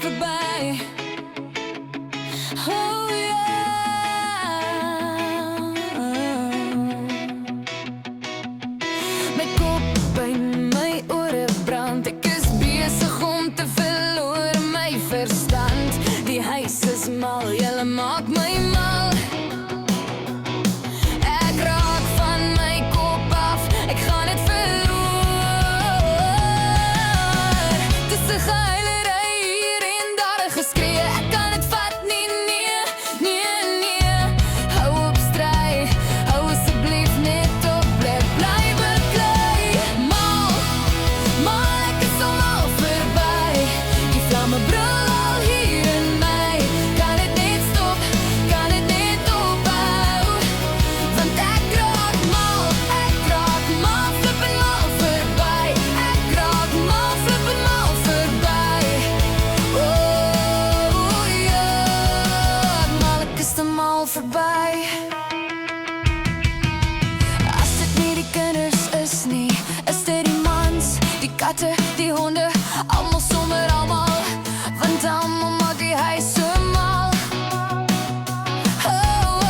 voorbij. Oh ja. Mijn kop en mijn oren brand. Ik is bezig om te verloren mijn verstand. Die huis is mal, jelle maakt mij mal. Ik raak van mijn kop af, ik ga net verloor. Tussen geilerij hier en daar geskree. Ik kan het vat nie, nee, nee, nee. Hou op strijd, hou alsjeblieft net op. Blijf beklei. Mal, mal, ik is allemaal voorbij. Die vlammen brul al hier in mij. Kan het niet stop, kan het niet ophouden. Want ik raak mal, flippen mal voorbij. Ik raak mal, flippen mal voorbij. Oh ja, mal, ik is de mal voorbij. Als het niet die kinders is nie, is dit die mans, die katten, die honden, allemaal sommer allemaal. Want allemaal maak die huis so mal. Oh,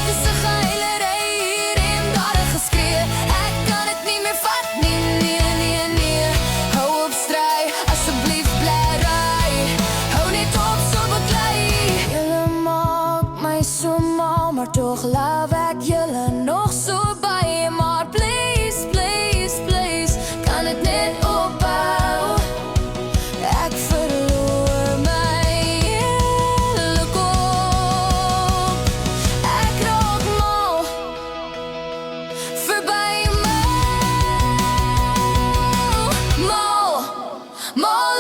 dis 'n geilerij hier en daar geskree. Ek kan het nie meer vat nie, nee, nee, nee. Hou op strijd, alsjeblieft bly ry. Hou net op so beklei. Julle maak my so mal, maar toch love ek julle nog so baie. Maar please, please, please, kan het net ophou. Ek verloor my hele kop. Ek raak mal, verby mal, mal, mal.